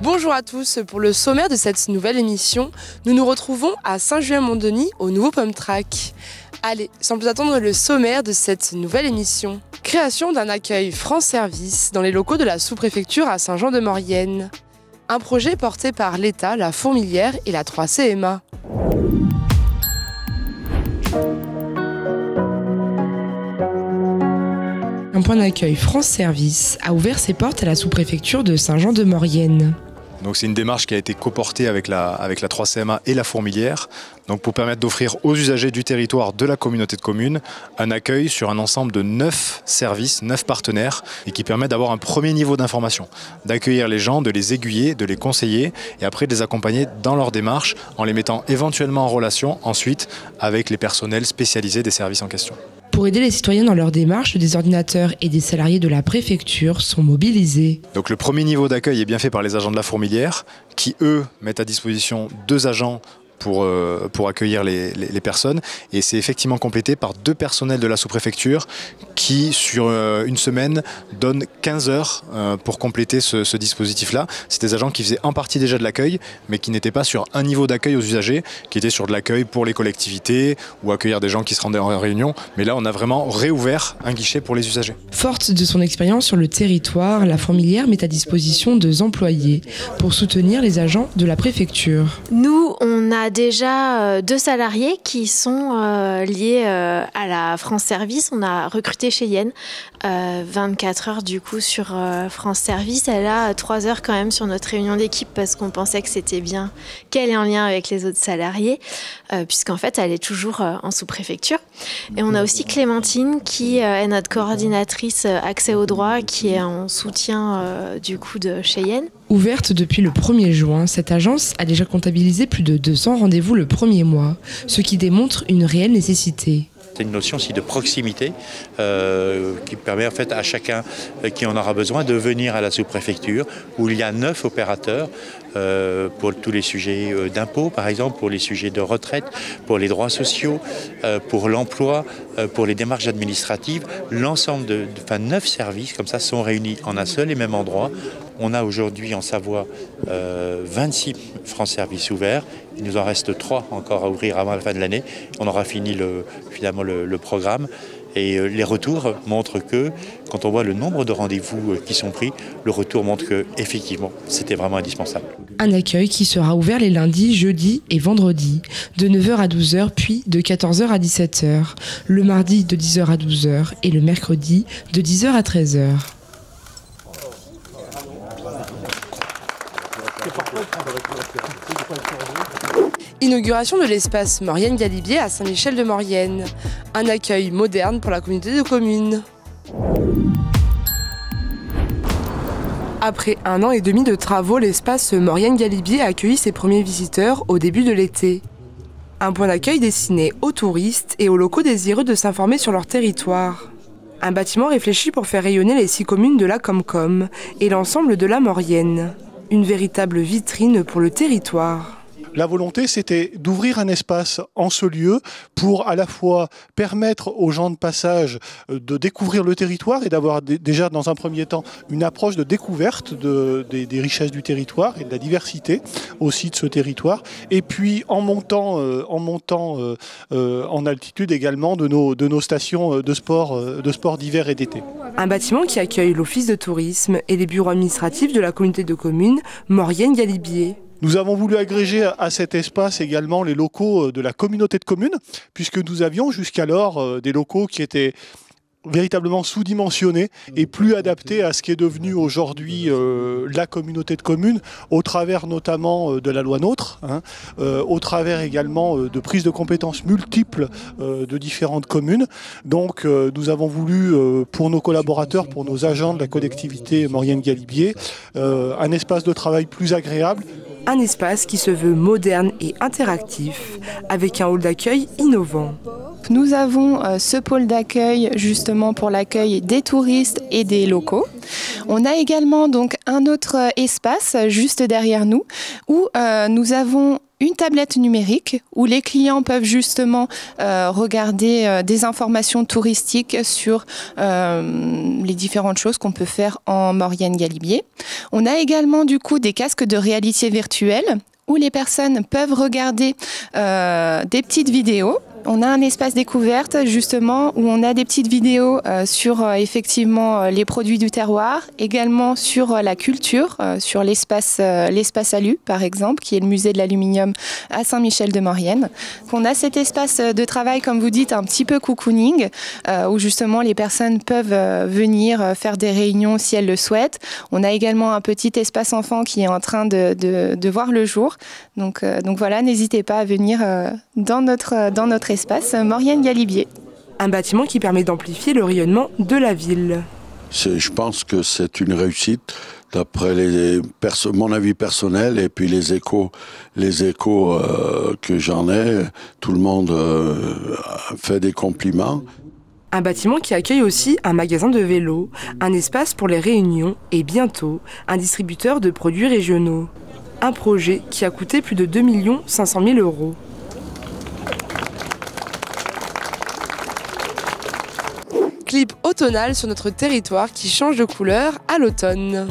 Bonjour à tous, pour le sommaire de cette nouvelle émission, nous nous retrouvons à Saint-Julien-Mont-Denis au nouveau Pump Track. Allez, sans plus attendre le sommaire de cette nouvelle émission. Création d'un accueil France Service dans les locaux de la sous-préfecture à Saint-Jean-de-Maurienne. Un projet porté par l'État, la Fourmilière et la 3CMA. Un point d'accueil France Service a ouvert ses portes à la sous-préfecture de Saint-Jean-de-Maurienne. Donc c'est une démarche qui a été coportée avec la 3CMA et la Fourmilière, donc pour permettre d'offrir aux usagers du territoire de la communauté de communes un accueil sur un ensemble de 9 services, 9 partenaires, et qui permet d'avoir un premier niveau d'information, d'accueillir les gens, de les aiguiller, de les conseiller, et après de les accompagner dans leur démarche en les mettant éventuellement en relation ensuite avec les personnels spécialisés des services en question. Pour aider les citoyens dans leur démarche, des ordinateurs et des salariés de la préfecture sont mobilisés. Donc le premier niveau d'accueil est bien fait par les agents de la Fourmilière qui, eux, mettent à disposition 2 agents pour accueillir les personnes. Et c'est effectivement complété par 2 personnels de la sous-préfecture qui, sur une semaine, donnent 15 heures pour compléter ce dispositif-là. C'est des agents qui faisaient en partie déjà de l'accueil, mais qui n'étaient pas sur un niveau d'accueil aux usagers, qui étaient sur de l'accueil pour les collectivités ou accueillir des gens qui se rendaient en réunion. Mais là, on a vraiment réouvert un guichet pour les usagers. Forte de son expérience sur le territoire, la Fourmilière met à disposition 2 employés pour soutenir les agents de la préfecture. Nous, on a déjà 2 salariés qui sont liés à la France Service. On a recruté Cheyenne 24 heures du coup sur France Service. Elle a 3 heures quand même sur notre réunion d'équipe parce qu'on pensait que c'était bien qu'elle est en lien avec les autres salariés puisqu'en fait elle est toujours en sous-préfecture. Et on a aussi Clémentine qui est notre coordinatrice accès au droit qui est en soutien du coup de Cheyenne. Ouverte depuis le 1er juin, cette agence a déjà comptabilisé plus de 200 rendez-vous le premier mois, ce qui démontre une réelle nécessité. C'est une notion aussi de proximité qui permet en fait à chacun qui en aura besoin de venir à la sous-préfecture où il y a 9 opérateurs pour tous les sujets d'impôts par exemple, pour les sujets de retraite, pour les droits sociaux, pour l'emploi, pour les démarches administratives. L'ensemble de 9 services comme ça sont réunis en un seul et même endroit. On a aujourd'hui en Savoie 26 France Service ouverts. Il nous en reste 3 encore à ouvrir avant la fin de l'année. On aura fini finalement le programme. Et les retours montrent que, quand on voit le nombre de rendez-vous qui sont pris, le retour montre qu'effectivement, c'était vraiment indispensable. Un accueil qui sera ouvert les lundis, jeudis et vendredis, de 9h à 12h, puis de 14h à 17h, le mardi de 10h à 12h et le mercredi de 10h à 13h. Inauguration de l'espace Maurienne-Galibier à Saint-Michel-de-Maurienne. Un accueil moderne pour la communauté de communes. Après 1 an et demi de travaux, l'espace Maurienne-Galibier a accueilli ses premiers visiteurs au début de l'été. Un point d'accueil destiné aux touristes et aux locaux désireux de s'informer sur leur territoire. Un bâtiment réfléchi pour faire rayonner les 6 communes de la Comcom et l'ensemble de la Maurienne. Une véritable vitrine pour le territoire. La volonté, c'était d'ouvrir un espace en ce lieu pour à la fois permettre aux gens de passage de découvrir le territoire et d'avoir déjà dans un premier temps une approche de découverte des richesses du territoire et de la diversité aussi de ce territoire. Et puis en montant en altitude également de nos stations de sport d'hiver et d'été. Un bâtiment qui accueille l'office de tourisme et les bureaux administratifs de la communauté de communes Maurienne-Galibier. Nous avons voulu agréger à cet espace également les locaux de la communauté de communes, puisque nous avions jusqu'alors des locaux qui étaient véritablement sous-dimensionné et plus adapté à ce qui est devenu aujourd'hui la communauté de communes, au travers notamment de la loi NOTRe, au travers également de prises de compétences multiples de différentes communes. Donc nous avons voulu, pour nos collaborateurs, pour nos agents de la collectivité Maurienne-Galibier, un espace de travail plus agréable. Un espace qui se veut moderne et interactif, avec un hall d'accueil innovant. Nous avons ce pôle d'accueil justement pour l'accueil des touristes et des locaux. On a également donc un autre espace juste derrière nous où nous avons une tablette numérique où les clients peuvent justement regarder des informations touristiques sur les différentes choses qu'on peut faire en Maurienne-Galibier. On a également du coup des casques de réalité virtuelle où les personnes peuvent regarder des petites vidéos. On a un espace découverte justement où on a des petites vidéos sur effectivement les produits du terroir, également sur la culture, sur l'espace Alu par exemple, qui est le musée de l'aluminium à Saint-Michel-de-Maurienne. On a cet espace de travail, comme vous dites, un petit peu cocooning, où justement les personnes peuvent venir faire des réunions si elles le souhaitent. On a également un petit espace enfant qui est en train de voir le jour. Donc voilà, n'hésitez pas à venir dans notre espace Maurienne-Galibier. Un bâtiment qui permet d'amplifier le rayonnement de la ville. Je pense que c'est une réussite d'après mon avis personnel et puis les échos que j'en ai. Tout le monde fait des compliments. Un bâtiment qui accueille aussi un magasin de vélos, un espace pour les réunions et bientôt un distributeur de produits régionaux. Un projet qui a coûté plus de 2 500 000 €. Clip automnal sur notre territoire qui change de couleur à l'automne.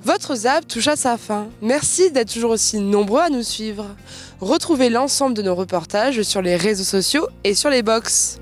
Votre ZAP touche à sa fin. Merci d'être toujours aussi nombreux à nous suivre. Retrouvez l'ensemble de nos reportages sur les réseaux sociaux et sur les box.